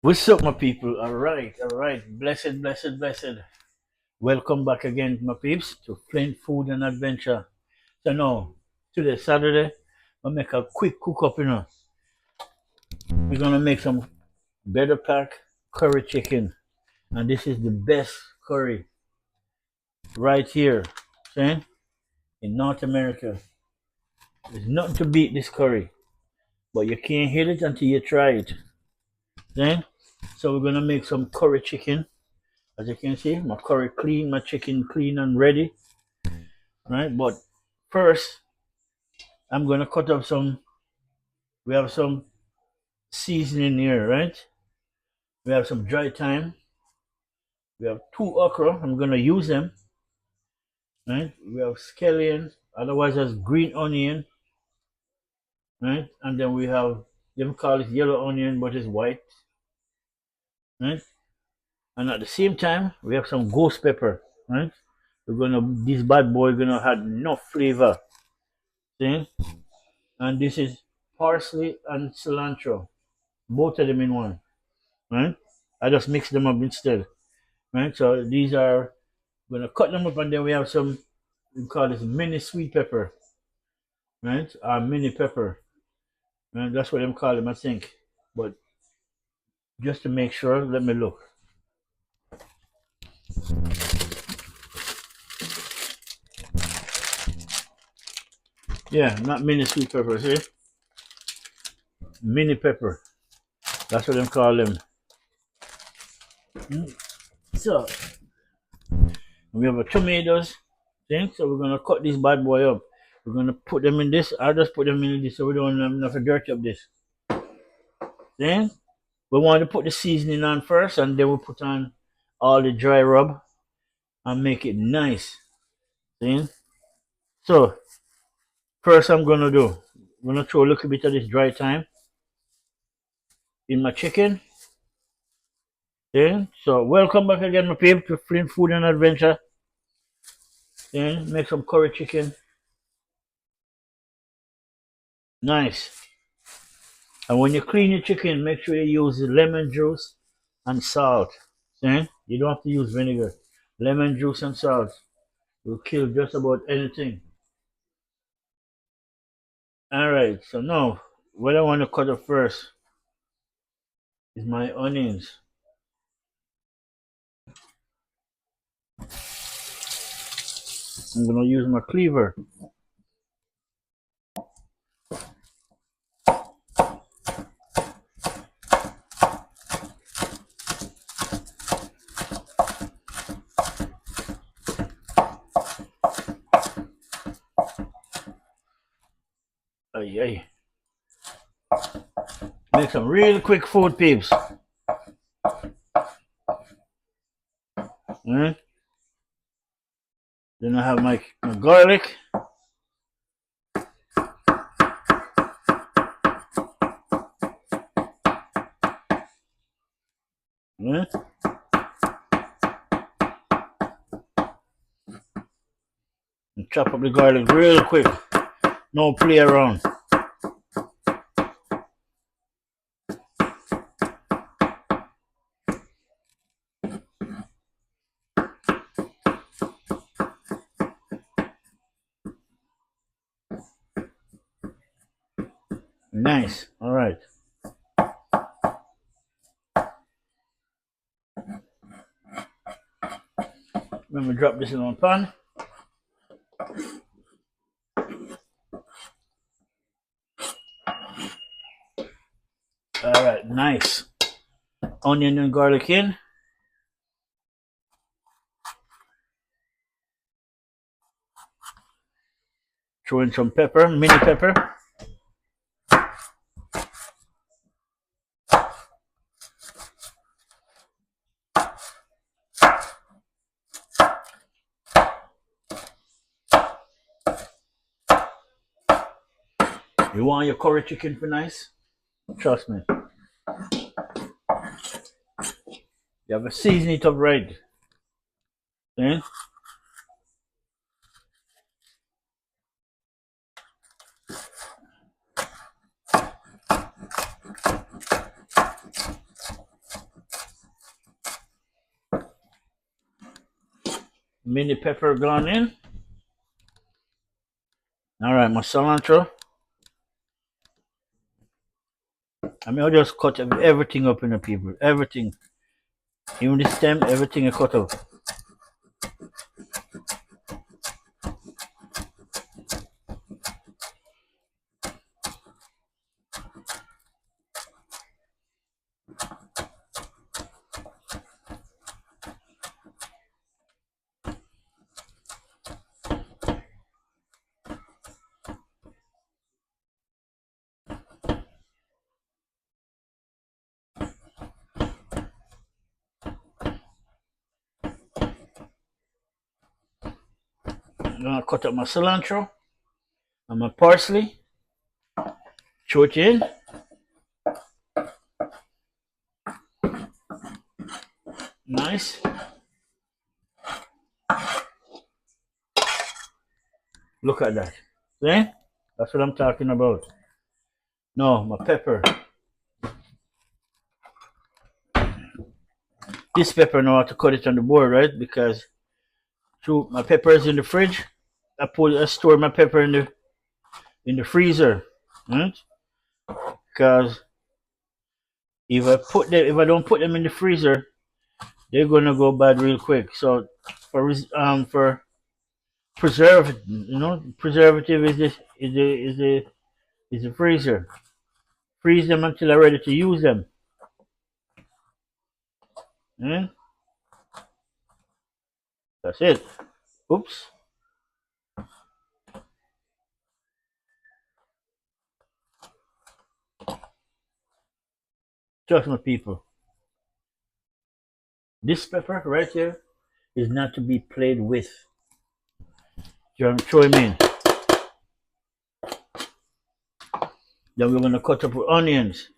What's up, my people? All right. Blessed, blessed, blessed. Welcome back again, my peeps, to Flint Food and Adventure. So now, today, Saturday, I'll make a quick cook up. We're gonna make some better pack curry chicken, and this is the best curry right here. See? In North America, there's nothing to beat this curry, but you can't hit it until you try it. See? So we're gonna make some curry chicken. As you can see, my curry clean, my chicken clean and ready, right? But first, I'm gonna cut up some. We have some seasoning here, right? We have some dry thyme. We have two okra. I'm gonna use them, right? We have scallion, otherwise as green onion, right? And then we have them call it yellow onion, but it's white, right? And at the same time, we have some ghost pepper, right? We're gonna this bad boy gonna have enough flavor, see? And this is parsley and cilantro, both of them in one, right? I just mix them up instead, right? So these are gonna cut them up, and then we have some we call this mini sweet pepper, right? Or mini pepper, right? That's what them call them, I think. But just to make sure, let me look. Yeah, not mini sweet pepper, see? Mini pepper. That's what them call them. Mm. So we have a tomatoes thing, so we're gonna cut this bad boy up. We're gonna put them in this. I'll just put them in this so we don't have enough dirty up this. Then we want to put the seasoning on first, and then we put on all the dry rub and make it nice. See? So first I'm gonna throw a little bit of this dry thyme in my chicken. Then so welcome back again, my people, to Flint Food and Adventure. Then make some curry chicken. Nice. And when you clean your chicken, make sure you use lemon juice and salt. See? You don't have to use vinegar. Lemon juice and salt will kill just about anything. Alright, so now what I want to cut up first is my onions. I'm gonna use my cleaver. Ay, ay. Make some real quick food, peeps. Alright? Then I have my garlic. Alright? And chop up the garlic real quick. No play around. Nice. Alright. Let me drop this in one pan. Alright, nice. Onion and garlic in. Throw in some pepper, mini pepper. You want your curry chicken for nice? Trust me. You have to season it up right. See? mini pepper gone in. All right, my cilantro. I'll just cut everything up in the people. Everything. Even the stem, everything is cut up. I'm gonna cut up my cilantro and my parsley. Throw it in. Nice. Look at that. See? That's what I'm talking about. No, my pepper. This pepper now I have to cut it on the board, right? Because my pepper is in the fridge. I store my pepper in the freezer, right? Because if I don't put them in the freezer, they're gonna go bad real quick. So for preservative, preservative is the freezer. Freeze them until I'm ready to use them. Yeah? That's it. Oops. Trust my people. This pepper right here is not to be played with. Just throw him in. Then we're gonna cut up onions.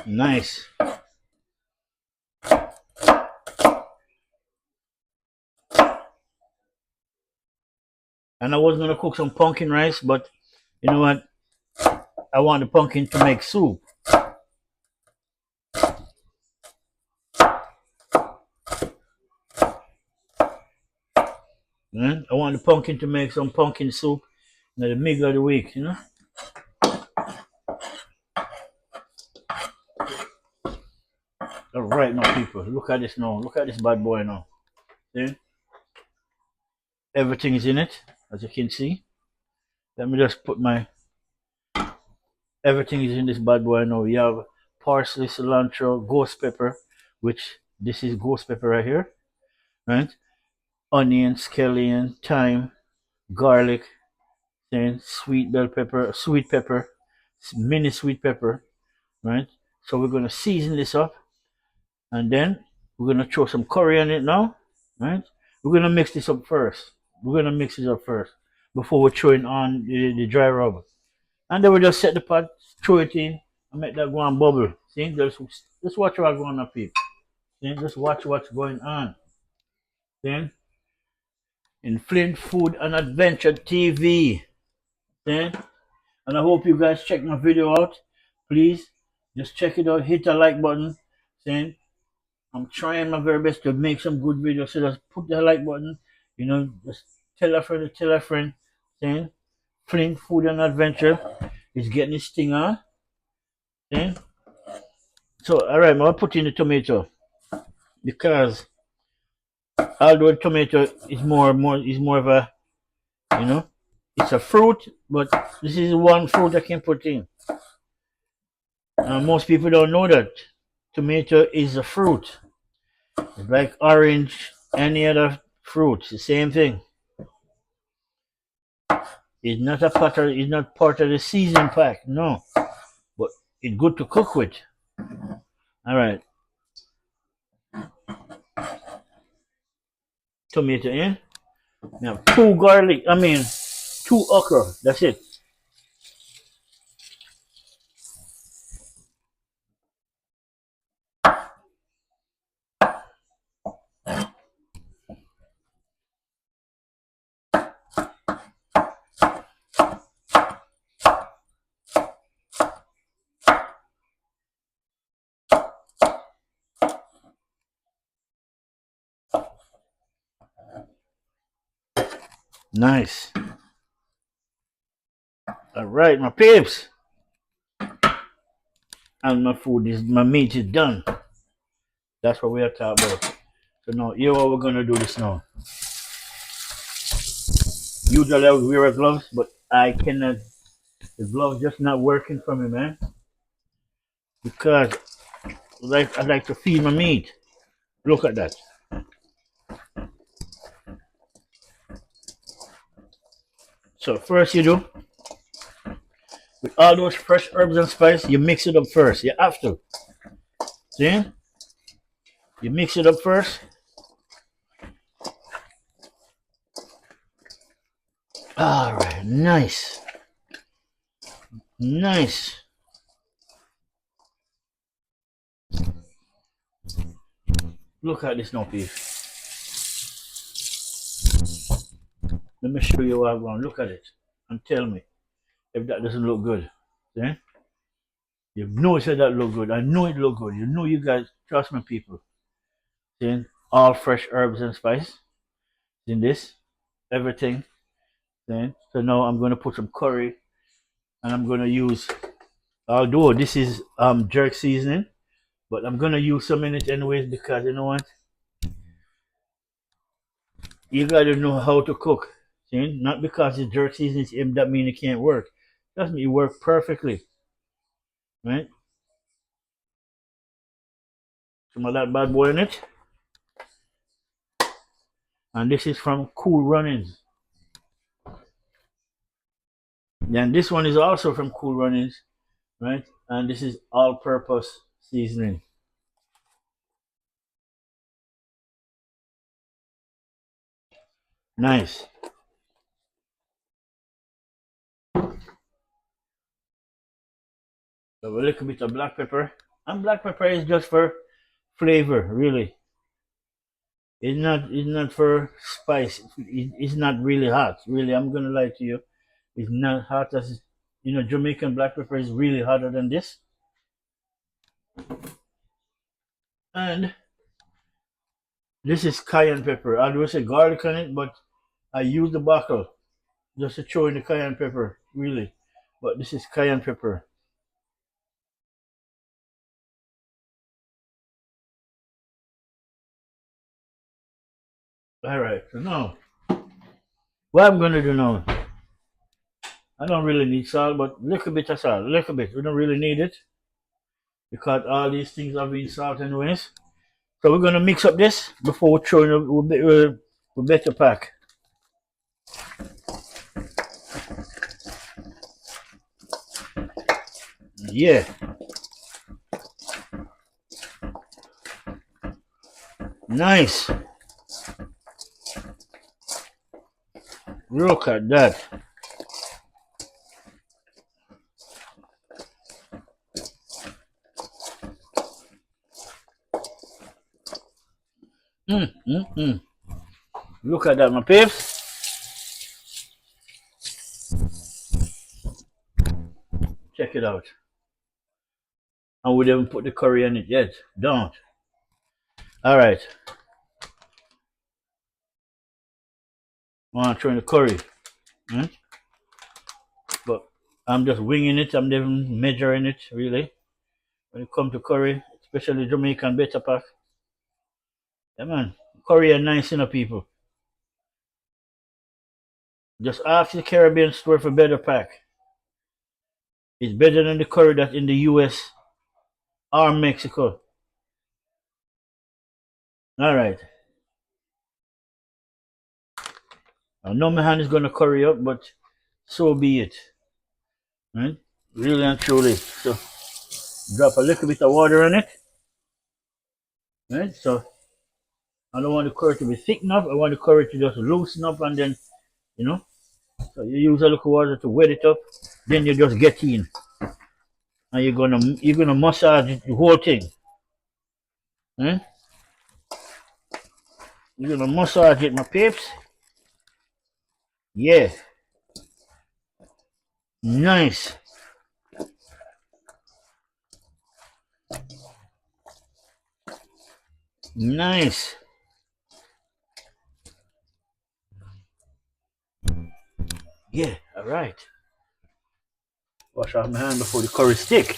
Nice. And I was gonna cook some pumpkin rice, but you know what? I want the pumpkin to make soup. I want the pumpkin to make some pumpkin soup in the middle of the week, All right, my people. Look at this now. Look at this bad boy now. See? Everything is in it, as you can see. Let me just put my everything is in this bad boy now. You have parsley, cilantro, ghost pepper, which this is ghost pepper right here, right? Onion, scallion, thyme, garlic, then sweet pepper, mini sweet pepper, right? So we're gonna season this up, and then we're gonna throw some curry on it now, right? We're gonna mix this up first. We're gonna mix this up first before we're throwing on the dry rub, and then we just set the pot, throw it in, and make that go and bubble. See, just watch what's going on, people. See, just watch what's going on. Then in Flint Food and Adventure TV. See? And I hope you guys check my video out. Please just check it out. Hit the like button. Saying I'm trying my very best to make some good videos. So just put the like button. Just tell a friend to tell a friend. Saying Flint Food and Adventure is getting this thing on. Saying so. All right, I'm gonna put in the tomato because although the tomato is more of a it's a fruit, but this is one fruit I can put in. Most people don't know that tomato is a fruit. It's like orange, any other fruit. It's the same thing. It's not it's not part of the seasoning pack, no. But it's good to cook with. All right. Tomato in. Now two garlic. I mean, two okra. That's it. Nice. All right, my peeps. And my meat is done. That's what we are talking about. So now, here what we're gonna do this now. Usually I would wear gloves, but I cannot. The gloves just not working for me, man. Because I like to feed my meat. Look at that. So first you do, with all those fresh herbs and spice, you mix it up first. You have to. See? You mix it up first. Alright, nice. Nice. Look at this now, people. Let me show you what I want. Look at it. And tell me if that doesn't look good. See? You know it said that look good. I know it look good. You know you guys trust me, people. See? All fresh herbs and spice in this. Everything. See? So now I'm gonna put some curry and I'm gonna use, although this is jerk seasoning, but I'm gonna use some in it anyways because you know what? You gotta know how to cook. See? Not because it's jerk seasoning, that means it can't work. Trust me, it works perfectly. Right? Some of that bad boy in it. And this is from Cool Runnings. Then this one is also from Cool Runnings, right? And this is all-purpose seasoning. Nice. So a little bit of black pepper. And black pepper is just for flavor, really. It's not for spice. It's not really hot. Really, I'm gonna lie to you. It's not hot as Jamaican black pepper is really hotter than this. And this is cayenne pepper. I do say garlic on it, but I use the bottle just to throw in the cayenne pepper, really. But this is cayenne pepper. All right. So now, what I'm gonna do now? I don't really need salt, but little bit of salt, little bit. We don't really need it because all these things are being salt anyways. So we're gonna mix up this before we throw in we better pack. Yeah, nice. Look at that. Mm, mm, mm. Look at that, my peeps. Check it out. And we didn't put the curry in it yet. Don't. All right. I want to throw in the curry. Hmm? But I'm just winging it. I'm never measuring it, really. When it comes to curry, especially Jamaican better pack. Yeah, man. Curry are nice, people. Just ask the Caribbean store for better pack. It's better than the curry that's in the US or Mexico. All right. I know my hand is going to curry up, but so be it. Right? Really and truly. So drop a little bit of water on it. Right? So I don't want the curry to be thick enough. I want the curry to just loosen up and then, you know. So you use a little water to wet it up. Then you just get in. And you're gonna massage the whole thing. Right? You're gonna massage it, my peeps. Yeah. Nice. Nice. Yeah, all right. Wash off my hand before the curry stick.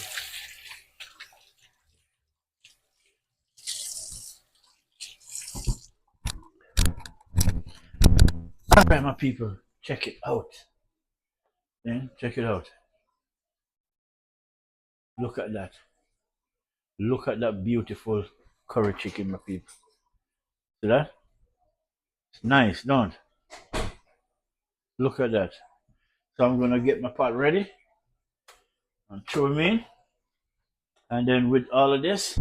All right, my people, check it out. Then check it out. Look at that. Look at that beautiful curry chicken, my people. See that? It's nice, don't? Look at that. So I'm gonna get my pot ready and throw them in. And then with all of this,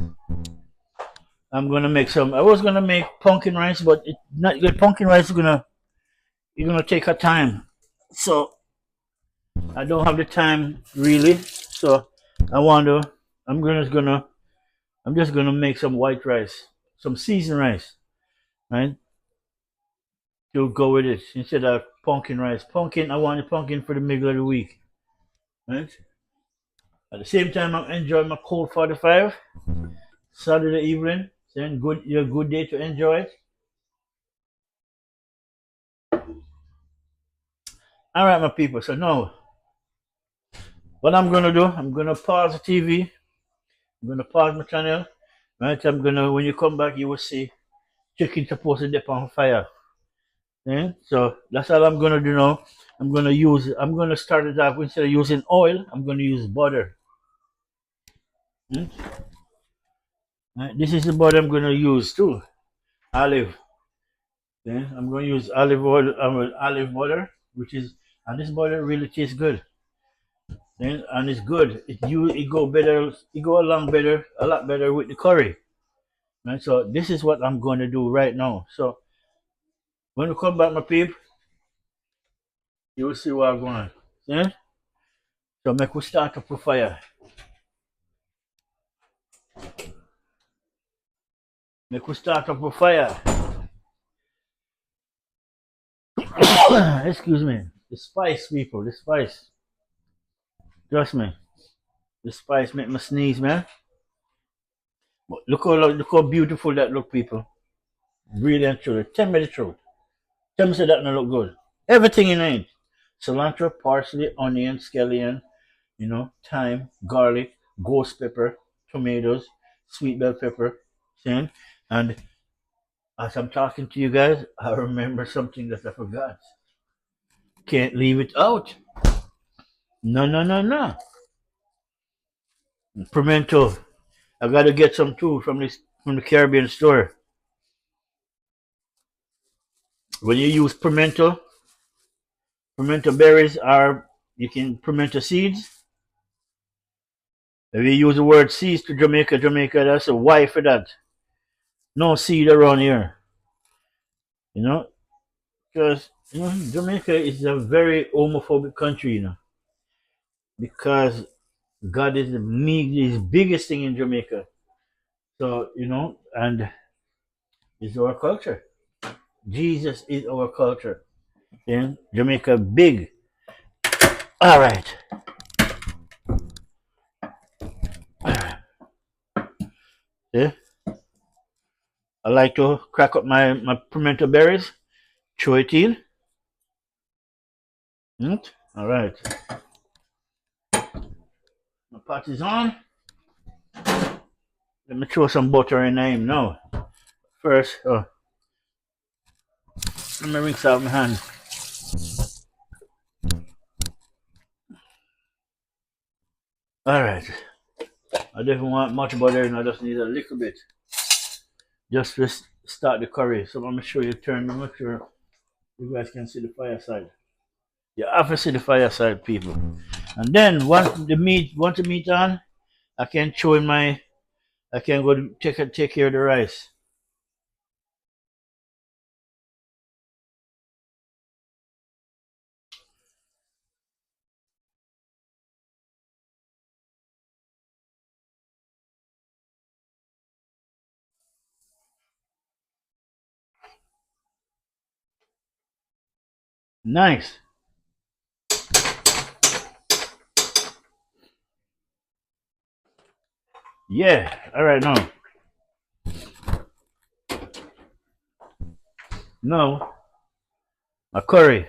I'm gonna make some. I was gonna make pumpkin rice, but it not good. Pumpkin rice is gonna take a time. So I don't have the time really. So I wonder. I'm gonna. I'm just gonna make some white rice, some seasoned rice, right? To go with it instead of pumpkin rice. Pumpkin. I want the pumpkin for the middle of the week, right? At the same time, I'm enjoying my cold 45 Saturday evening. Then good, a good day to enjoy it. All right, my people. So now, what I'm gonna do, I'm gonna pause the TV. I'm gonna pause my channel. Right. I'm gonna. When you come back, you will see chicken supposed to dip on fire. Yeah? So that's all I'm gonna do now. I'm gonna use. I'm gonna start it off instead of using oil. I'm gonna use butter. Hmm? Right. This is the butter I'm gonna use too. Olive. Yeah? I'm gonna use olive oil. Olive butter, which is, and this butter really tastes good. Yeah? And it's good. It go better. It go along better, a lot better with the curry. Right. So this is what I'm gonna do right now. So when we come back, my peep, you will see what I'm going. Yeah? So make we start up with fire. Make we start up with fire. Excuse me. The spice, people. The spice. Trust me. The spice make me sneeze, man. But look how beautiful that look, people. Really and truly. Tell me the truth. Tell me say that not look good. Everything in it. Cilantro, parsley, onion, scallion, thyme, garlic, ghost pepper, tomatoes, sweet bell pepper. See? And as I'm talking to you guys, I remember something that I forgot. Can't leave it out. No, no, no, no. Pimento. I gotta get some too from the Caribbean store. When you use pimento berries are you can pimento seeds. If you use the word seeds to Jamaica, that's a Y for that. No seed around here. You know, because Jamaica is a very homophobic country, because God is the biggest thing in Jamaica. So, and it's our culture. Jesus is our culture. Yeah? Jamaica big. All right. Yeah. I like to crack up my pimento berries, throw it in. All right. My pot is on. Let me throw some butter in there now. First, let me rinse out my hand. All right. I don't want much butter, and I just need a little bit. Just to start the curry. So I'm gonna show you turn. Make sure you guys can see the fire side. You have to see the fire side, people. And then once the meat on, I can throw in my. I can go to take care of the rice. Nice. Yeah. All right. Now, my curry.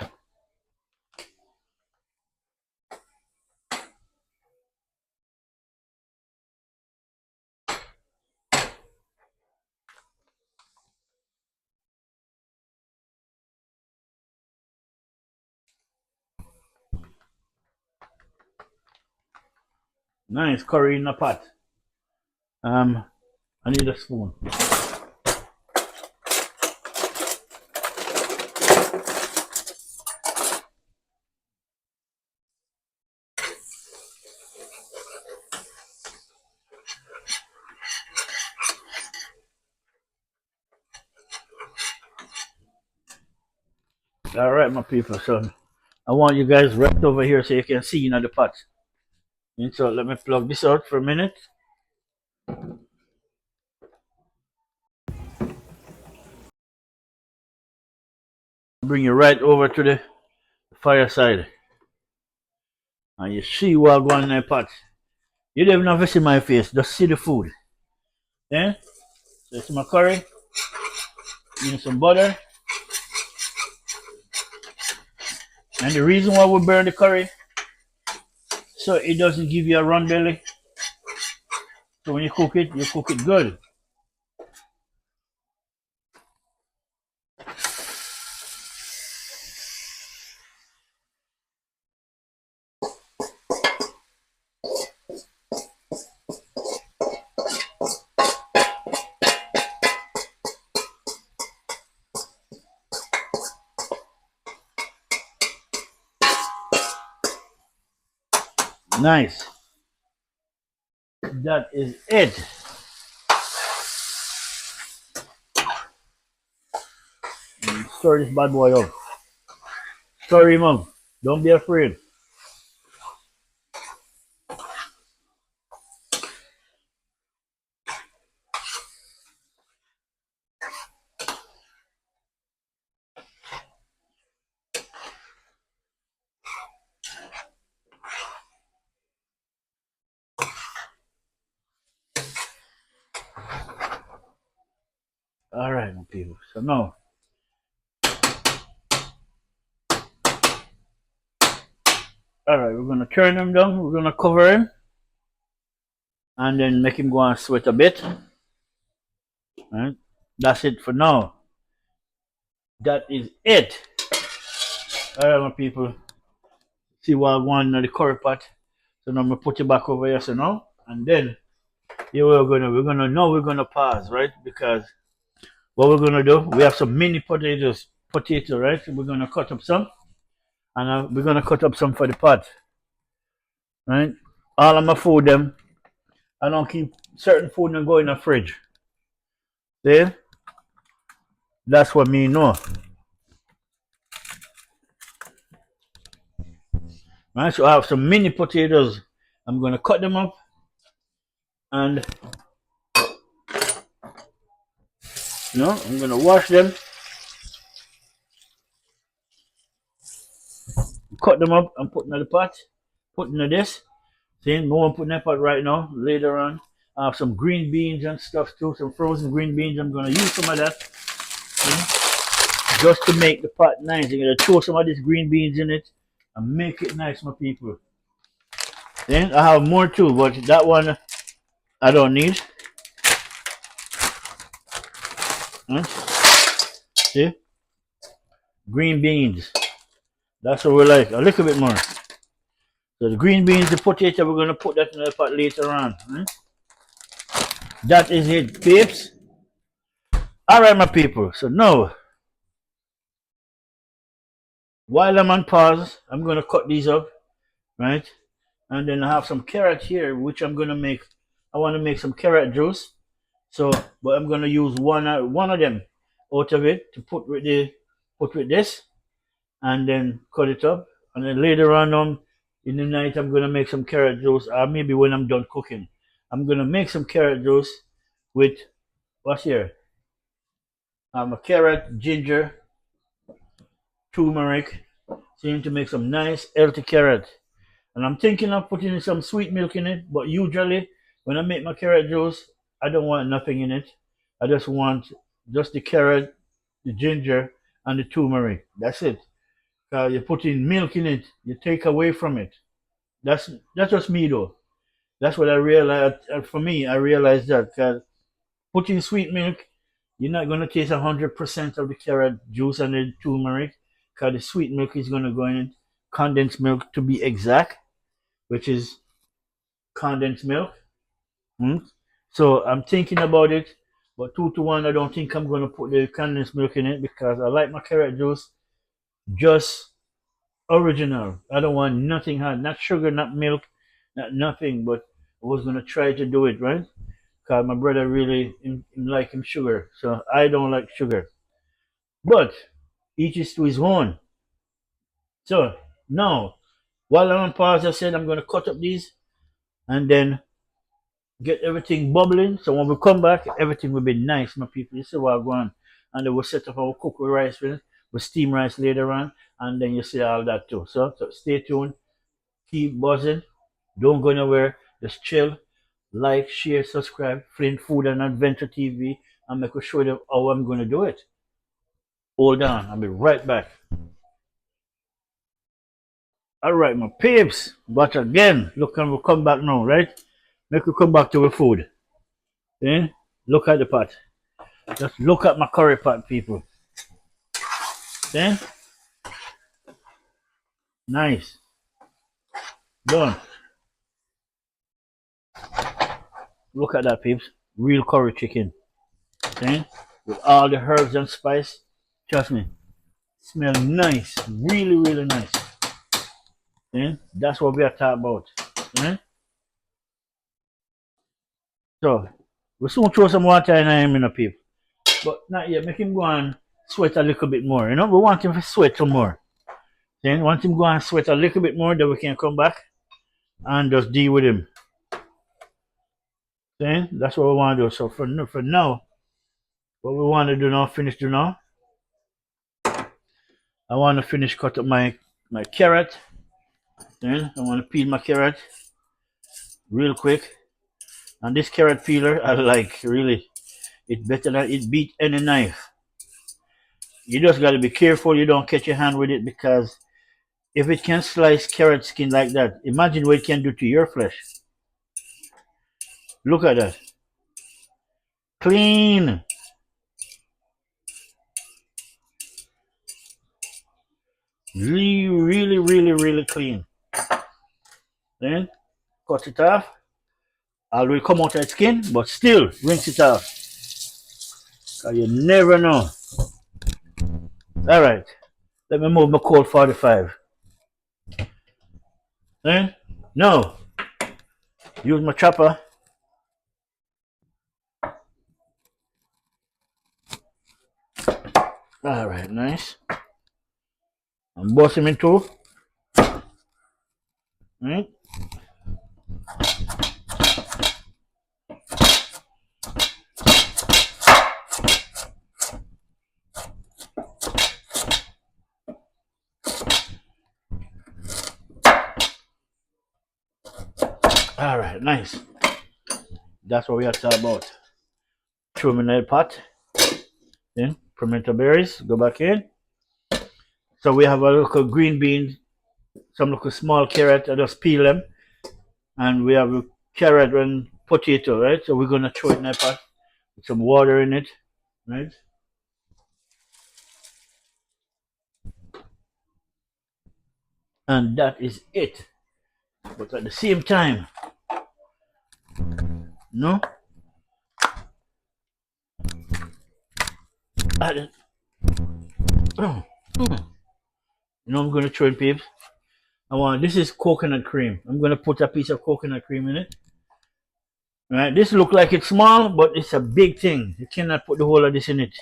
Nice curry in the pot. I need a spoon. All right, my people. So I want you guys right over here so you can see in the pot. And so let me plug this out for a minute. Bring you right over to the fireside. And you see what going in the pot. You don't even have to see my face, just see the food. Yeah? So it's my curry. Need some butter. And the reason why we burn the curry, so it doesn't give you a run belly. So when you cook it good. Nice. That is it. Stir this bad boy up. Stir him up. Don't be afraid. All right, my people. So now, all right, we're gonna turn him down. We're gonna cover him, and then make him go and sweat a bit. All right, that's it for now. That is it. All right, my people. See what I want in the curry pot. So now I'm gonna put it back over here. So now, and then yeah, we're gonna pause, right? Because what we're gonna do, we have some mini potato, right? So we're gonna cut up some, and we're gonna cut up some for the pot, right? All of my food, them, I don't keep certain food and go in the fridge. See? That's what me know. Right? So I have some mini potatoes. I'm gonna cut them up, and I'm gonna wash them, cut them up, and put in the pot. Put in this. See, no one putting that pot right now. Later on, I have some green beans and stuff too. Some frozen green beans. I'm gonna use some of that, just to make the pot nice. You're gonna throw some of these green beans in it and make it nice, my people. Then I have more too, but that one I don't need. See, green beans. That's what we like. A little bit more. So the green beans, the potato, we're gonna put that in the pot later on. That is it, peeps. All right, my people. So now, while I'm on pause, I'm gonna cut these up, right? And then I have some carrot here, which I'm gonna make. I want to make some carrot juice. So, but I'm gonna use one of them out of it to put with this, and then cut it up. And then later on, in the night, I'm gonna make some carrot juice, or maybe when I'm done cooking, I'm gonna make some carrot juice with what's here? A carrot, ginger, turmeric. So to make some nice healthy carrot. And I'm thinking of putting some sweet milk in it, but usually when I make my carrot juice, I don't want nothing in it. I just want just the carrot, the ginger, and the turmeric. That's it. You put in milk in it, you take away from it. That's just me though. That's what I realized. For me, I realized that putting sweet milk, you're not gonna taste 100% of the carrot juice and the turmeric, because the sweet milk is gonna go in it. Condensed milk to be exact, which is condensed milk. Hmm? So I'm thinking about it, but 2 to 1, I don't think I'm gonna put the condensed milk in it because I like my carrot juice just original. I don't want nothing hard, not sugar, not milk, not nothing. But I was gonna try to do it right because my brother really him like him sugar, so I don't like sugar. But each is to his own. So now, while I'm on pause, I said I'm gonna cut up these and then get everything bubbling. So when we come back, everything will be nice, my people. You see what I'm going. And then we'll set up our cook with rice with it. We'll steam rice later on, and then you see all that too. So stay tuned, keep buzzing, don't go nowhere, just chill, like, share, subscribe, Flint Food and Adventure TV, and make show you how I'm gonna do it. Hold on, I'll be right back. Alright, my peeps, but again, look, and we'll come back now, right? Make we come back to the food. Eh? Look at the pot. Just look at my curry pot, people. Eh? Nice. Done. Look at that, peeps. Real curry chicken. Eh? With all the herbs and spice. Trust me. Smell nice. Really, really nice. Eh? That's what we are talking about. Eh? So, we soon throw some water in him, you know, people. But not yet. Make him go and sweat a little bit more. You know, we want him to sweat some more. Then once him go and sweat a little bit more, then we can come back and just deal with him. Then that's what we want to do. So for now, what we want to do now, finish do now. I want to finish cut up my carrot. Then I want to peel my carrot real quick. And this carrot peeler, I like really. It's better than it beat any knife. You just got to be careful you don't catch your hand with it because if it can slice carrot skin like that, imagine what it can do to your flesh. Look at that. Clean. Really, really clean. Then cut it off. Already come out of the skin, but still rinse it off. Cause you never know. Alright. Let me move my Colt 45. Then now use my chopper. Alright, nice. And bust him in two. Right? Alright, nice. That's what we have to talk about. Throw them in the pot. Then pimento berries, go back in. So we have a little green bean, some little small carrot, I just peel them. And we have a carrot and potato, right? So we're gonna throw it in the pot with some water in it, right? And that is it. But at the same time, no? You know I'm gonna throw in, peeps. This is coconut cream. I'm gonna put a piece of coconut cream in it. Right, this look like it's small, but it's a big thing. You cannot put the whole of this in it.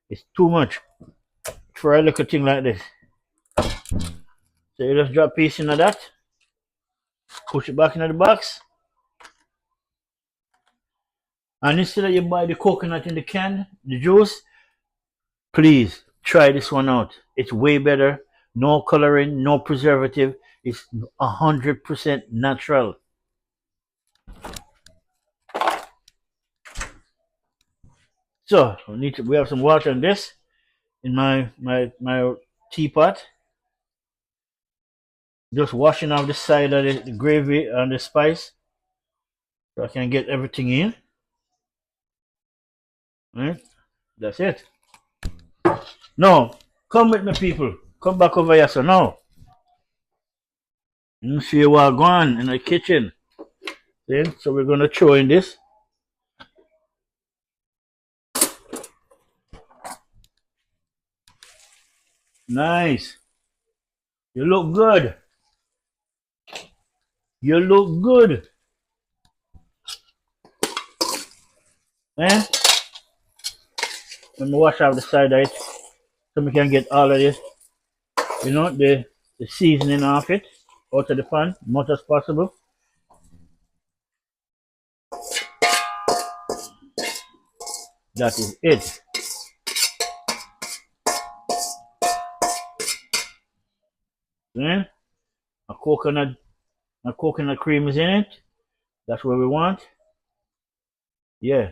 It's too much for a little thing like this. So you just drop a piece into that, push it back into the box, and instead of you buy the coconut in the can, the juice, please try this one out. It's way better. No coloring, no preservative. It's 100% natural. So we have some water in this in my teapot. Just washing off the side of the gravy and the spice so I can get everything in. Right? That's it. Now, come with me, people. Come back over here, so now. You see what going on in the kitchen. Then, so we're gonna throw in this. Nice. You look good. You look good. Eh? Let me wash out the side of it so we can get all of this, the seasoning off it out of the pan, much as possible. That is it. Then a coconut cream is in it. That's what we want. Yeah.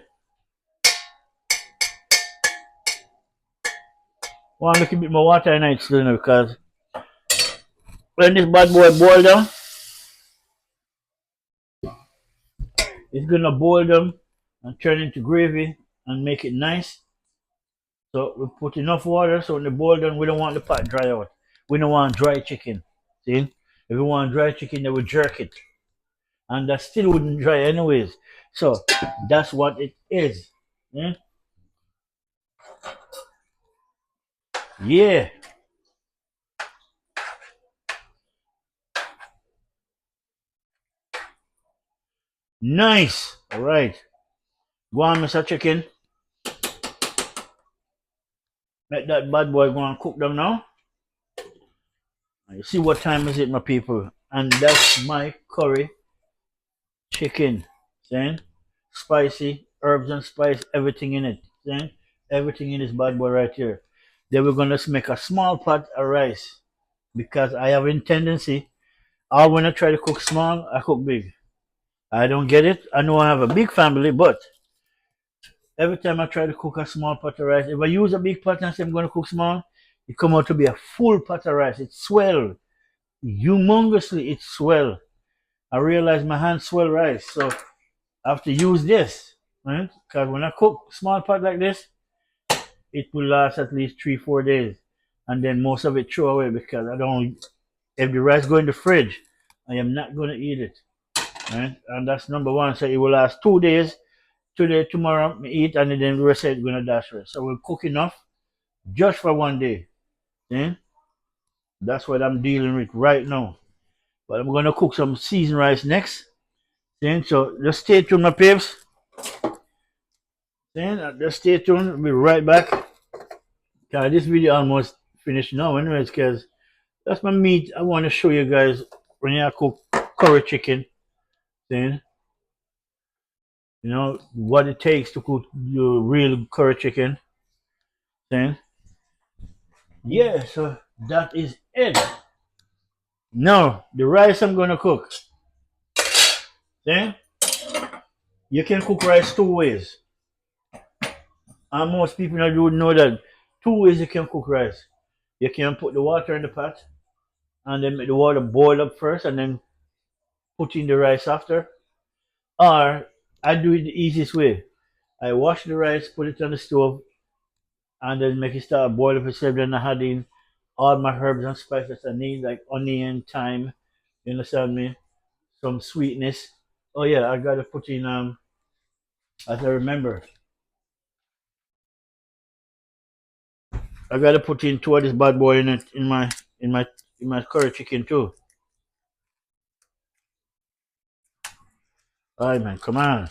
Want a little bit more water in it still because when this bad boy boil down, it's gonna boil down and turn into gravy and make it nice. So we put enough water so when the boil down, we don't want the pot dry out. We don't want dry chicken. See? If we want dry chicken, then we jerk it. And that still wouldn't dry anyways. So that's what it is. Yeah. Yeah. Nice. All right. Go on, Mr. Chicken. Let that bad boy go and cook them now. You see what time is it, my people? And that's my curry chicken. See? Spicy, herbs and spice, everything in it. See? Everything in this bad boy right here. Then we're gonna make a small pot of rice because I have a tendency. I when I try to cook small, I cook big. I don't get it. I know I have a big family, but every time I try to cook a small pot of rice, if I use a big pot and say I'm gonna cook small, it come out to be a full pot of rice. It swell humongously. It swell. I realize my hands swell rice, so I have to use this, right? Because when I cook small pot like this, it will last at least 3-4 days, and then most of it throw away because I don't. If the rice go in the fridge, I am not gonna eat it, right? And that's number one. So it will last 2 days. Today, tomorrow, me eat, and then the rest of it gonna dash away. So we'll cook enough just for one day. See? That's what I'm dealing with right now. But I'm gonna cook some seasoned rice next. See? So just stay tuned, my peeps. Then just stay tuned. We'll be right back. This video almost finished now, anyways, because that's my meat. I want to show you guys when I cook curry chicken. Then what it takes to cook your real curry chicken. Then yeah, so that is it. Now the rice I'm gonna cook. Then you can cook rice two ways. And most people would know that two ways you can cook rice. You can put the water in the pot and then make the water boil up first and then put in the rice after. Or I do it the easiest way. I wash the rice, put it on the stove, and then make it start boiling for itself. Then I add in all my herbs and spices I need, like onion, thyme. You understand me? Some sweetness. Oh yeah, I gotta put in as I remember, I gotta put in two of this bad boy in it in my curry chicken too. Alright man, come on.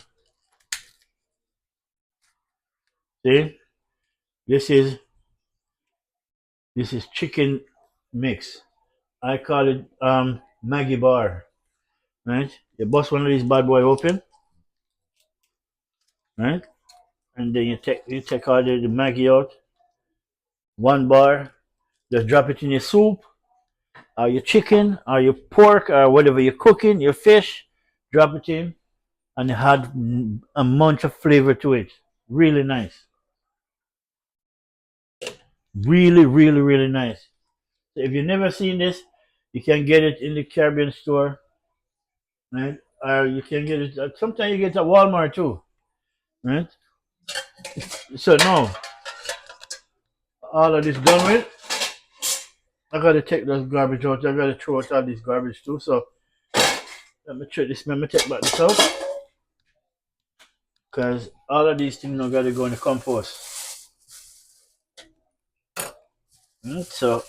See? This is chicken mix. I call it Maggie bar. Right? You bust one of these bad boy open, right? And then you take all the Maggie out. 1 bar. Just drop it in your soup, or your chicken, or your pork, or whatever you're cooking, your fish. Drop it in, and it had a bunch of flavor to it. Really nice. Really, really, really nice. So if you've never seen this, you can get it in the Caribbean store, right? Or you can get it. Sometimes you get it at Walmart too, right? So now, all of this done with, I gotta take those garbage out. I gotta throw out all this garbage too. So Let me check this. Let me take back this out. Because all of these things now got to go in the compost. So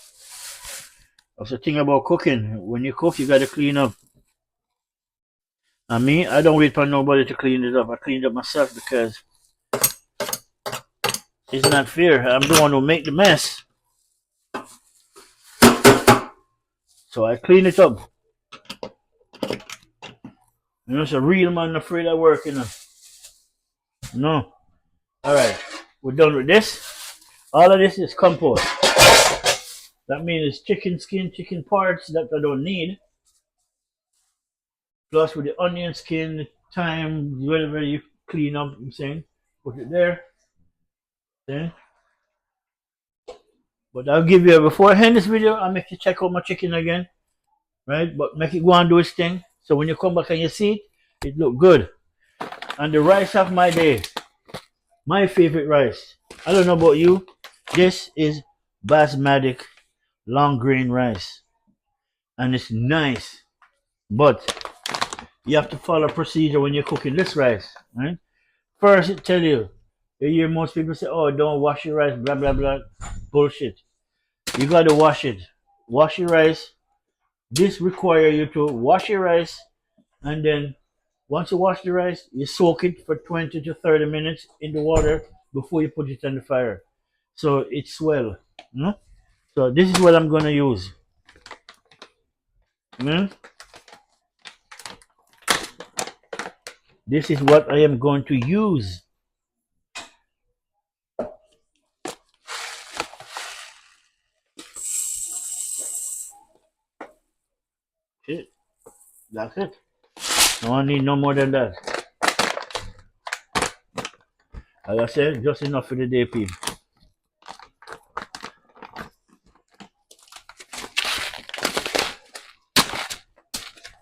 that's the thing about cooking. When you cook, you got to clean up. And me, I don't wait for nobody to clean it up. I clean it up myself because it's not fair. I'm the one who make the mess. So I clean it up. You know, it's a real man afraid of work, you know. No. Alright. We're done with this. All of this is compost. That means it's chicken skin, chicken parts that I don't need. Plus with the onion skin, the thyme, whatever you clean up, I'm saying, put it there. Okay. But I'll give you, before I end this video, I'll make you check out my chicken again. Right? But make it go and do its thing. So when you come back and you see it, it look good. And the rice of my day. My favorite rice. I don't know about you. This is basmati long grain rice. And it's nice. But you have to follow procedure when you're cooking this rice. Right? First it tell you hear most people say, oh, don't wash your rice, blah blah blah. Bullshit. You gotta wash it. Wash your rice. This requires you to wash your rice, and then once you wash the rice, you soak it for 20 to 30 minutes in the water before you put it on the fire. So it swell. So this is what I'm gonna use. This is what I am going to use. Shit. That's it. I don't need no more than that. Like I said, just enough for the day, people.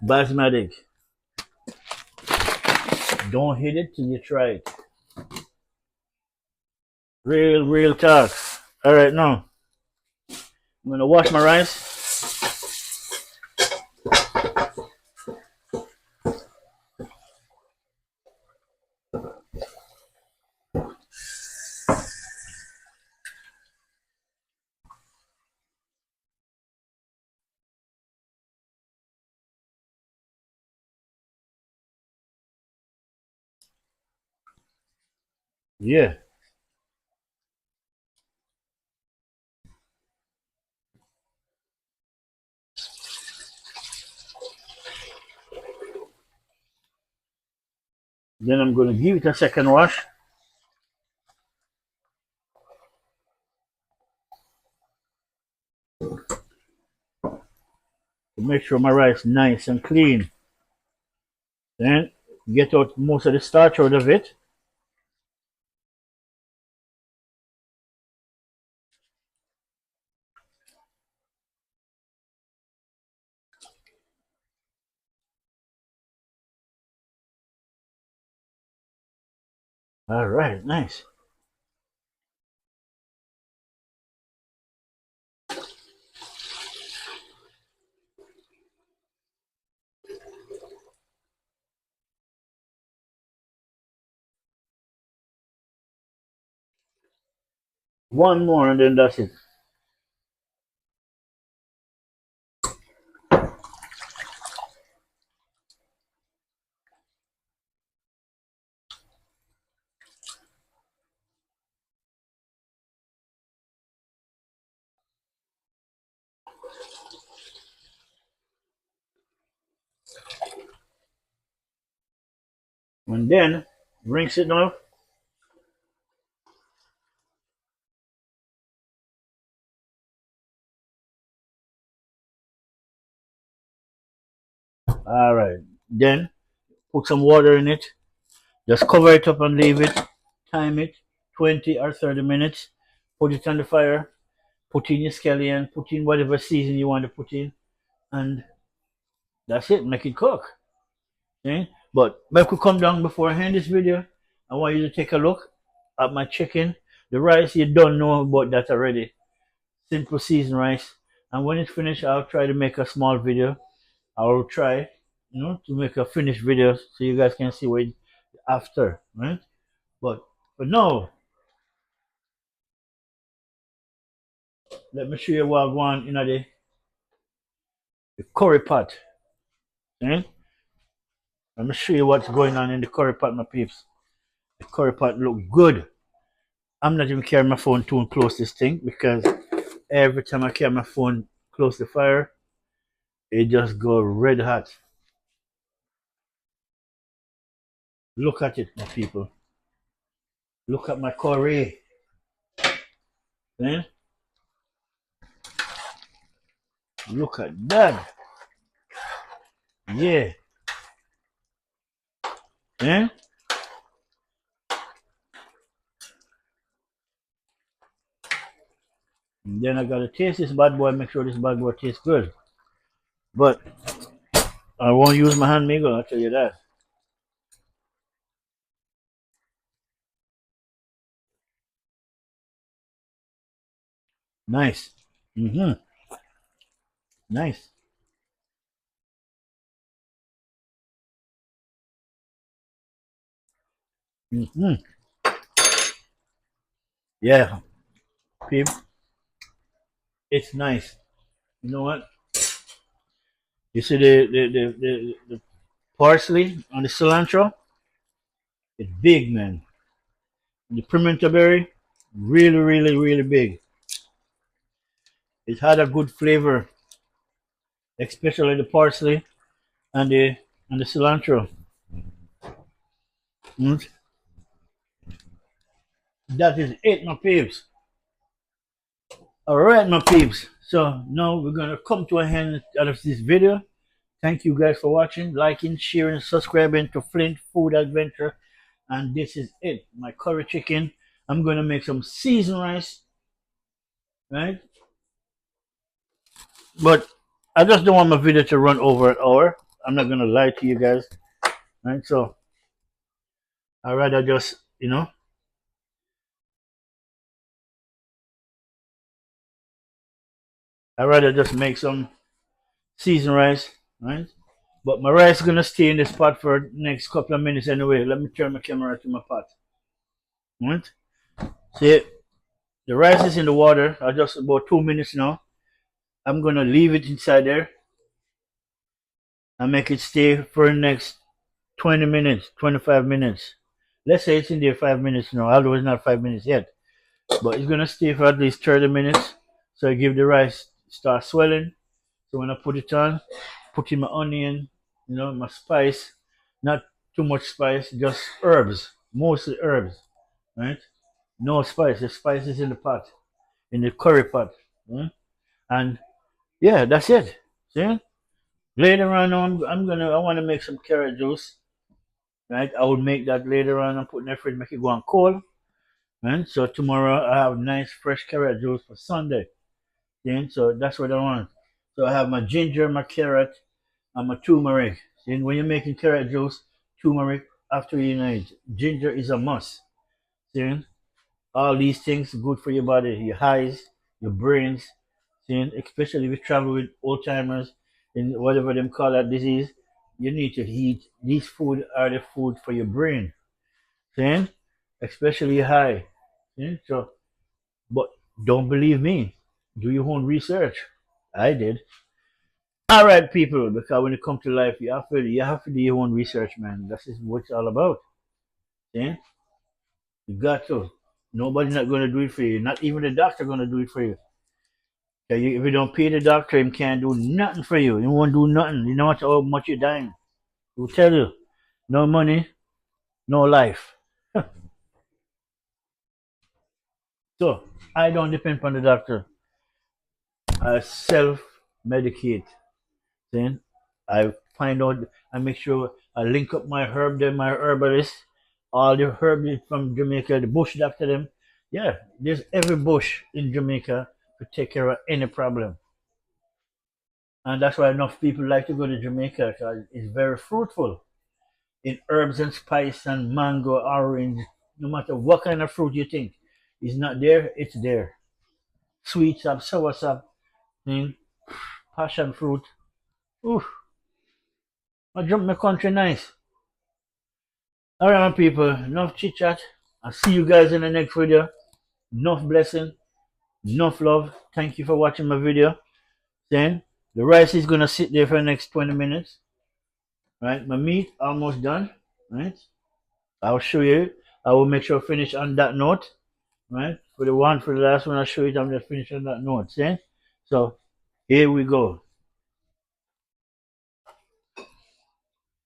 Basmati. Don't hit it till you try it. Real talk. Alright, now I'm gonna wash my rice. Yeah. Then I'm gonna give it a second wash. To make sure my rice nice and clean. Then get out most of the starch out of it. Alright, nice. One more and then that's it. And then rinse it off. Alright. Then put some water in it. Just cover it up and leave it. Time it 20 or 30 minutes. Put it on the fire. Put in your scallion. Put in whatever season you want to put in. And that's it. Make it cook. Okay? But make we come down before I end this video. I want you to take a look at my chicken. The rice, you don't know about that already. Simple seasoned rice. And when it's finished, I'll try to make a small video. I will try to make a finished video so you guys can see what it after, right? But for now, let me show you what I want in the curry pot. Right? Let me show you what's going on in the curry pot, my peeps. The curry pot look good. I'm not even carrying my phone too close to this thing because every time I carry my phone close to the fire, it just go red hot. Look at it, my people. Look at my curry. Eh? Look at that. Yeah. Eh? And then I gotta taste this bad boy, make sure this bad boy tastes good. But I won't use my hand maker, I'll tell you that. Nice. Mm-hmm. Nice. Mm-hmm. Yeah, people, it's nice. You know what? You see the parsley and the cilantro? It's big, man. The pimento berry, really, really, really big. It had a good flavor, especially the parsley and the cilantro. Mm. That is it, my peeps. All right, my peeps. So now we're gonna come to an end out of this video. Thank you guys for watching, liking, sharing, subscribing to Flint Food Adventure. And this is it, my curry chicken. I'm gonna make some seasoned rice, right? But I just don't want my video to run over an hour. I'm not gonna lie to you guys, right? So I rather just, I rather just make some seasoned rice, right? But my rice is gonna stay in this pot for the next couple of minutes anyway. Let me turn my camera to my pot, right? See, the rice is in the water. I just about 2 minutes now. I'm gonna leave it inside there and make it stay for the next 20 minutes, 25 minutes. Let's say it's in there 5 minutes now, although it's not 5 minutes yet. But it's gonna stay for at least 30 minutes. So I give the rice start swelling. So when I put it on, put in my onion, my spice, not too much spice, just herbs, mostly herbs, right? No spice. The spice is in the pot, in the curry pot. Right? And yeah, that's it. See? Later on, I want to make some carrot juice, right? I will make that later on and put in the fridge, make it go on cold, right? So tomorrow I have nice fresh carrot juice for Sunday. See? So that's what I want. So I have my ginger, my carrot, and my turmeric. See? When you're making carrot juice, turmeric after you know it, ginger is a must. See? All these things good for your body, your eyes, your brains. See? Especially if you travel with old timers in whatever them call that disease, you need to eat these food are the food for your brain. See? Especially your eye. See? So, but don't believe me. Do your own research. I did. All right, people. Because when it comes to life, you have to do your own research, man. That's just what it's all about. See? You got to. Nobody's not going to do it for you. Not even the doctor going to do it for you. If you don't pay the doctor, him can't do nothing for you. He won't do nothing. You know how much you're dying. He'll tell you, no money, no life. So I don't depend on the doctor. I self-medicate. Then I find out. I make sure I link up my herb, then my herbalist, all the herbs from Jamaica, the bush doctor them. Yeah, there's every bush in Jamaica to take care of any problem. And that's why enough people like to go to Jamaica because it's very fruitful in herbs and spice and mango, orange, no matter what kind of fruit you think is not there, it's there. Sweet sap, sour sap, passion fruit. Ooh, I jump my country nice. Alright, my people, enough chit chat. I'll see you guys in the next video. Enough blessing, enough love. Thank you for watching my video. Then the rice is gonna sit there for the next 20 minutes. Right, my meat almost done. Right, I'll show you. I will make sure I finish on that note. Right, for the last one, I'll show you. I'm just finishing on that note. See? So here we go.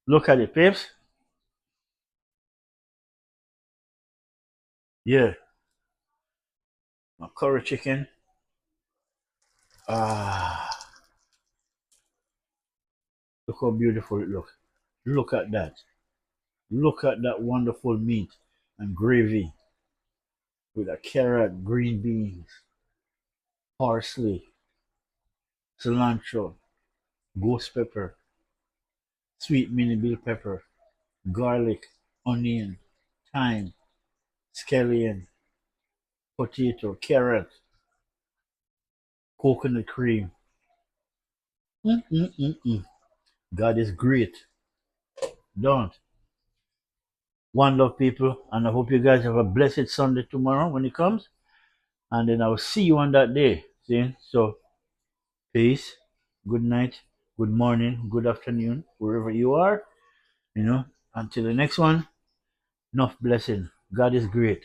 Look at it, peeps. Yeah, my curry chicken. Ah, look how beautiful it looks. Look at that. Look at that wonderful meat and gravy with a carrot, green beans, parsley, cilantro, ghost pepper, sweet mini bell pepper, garlic, onion, thyme, scallion, potato, carrot, coconut cream. Mm-mm-mm-mm. God is great. Don't. One love, people, and I hope you guys have a blessed Sunday tomorrow when it comes. And then I'll see you on that day. See? So, peace, good night, good morning, good afternoon, wherever you are. You know, until the next one, enough blessing. God is great.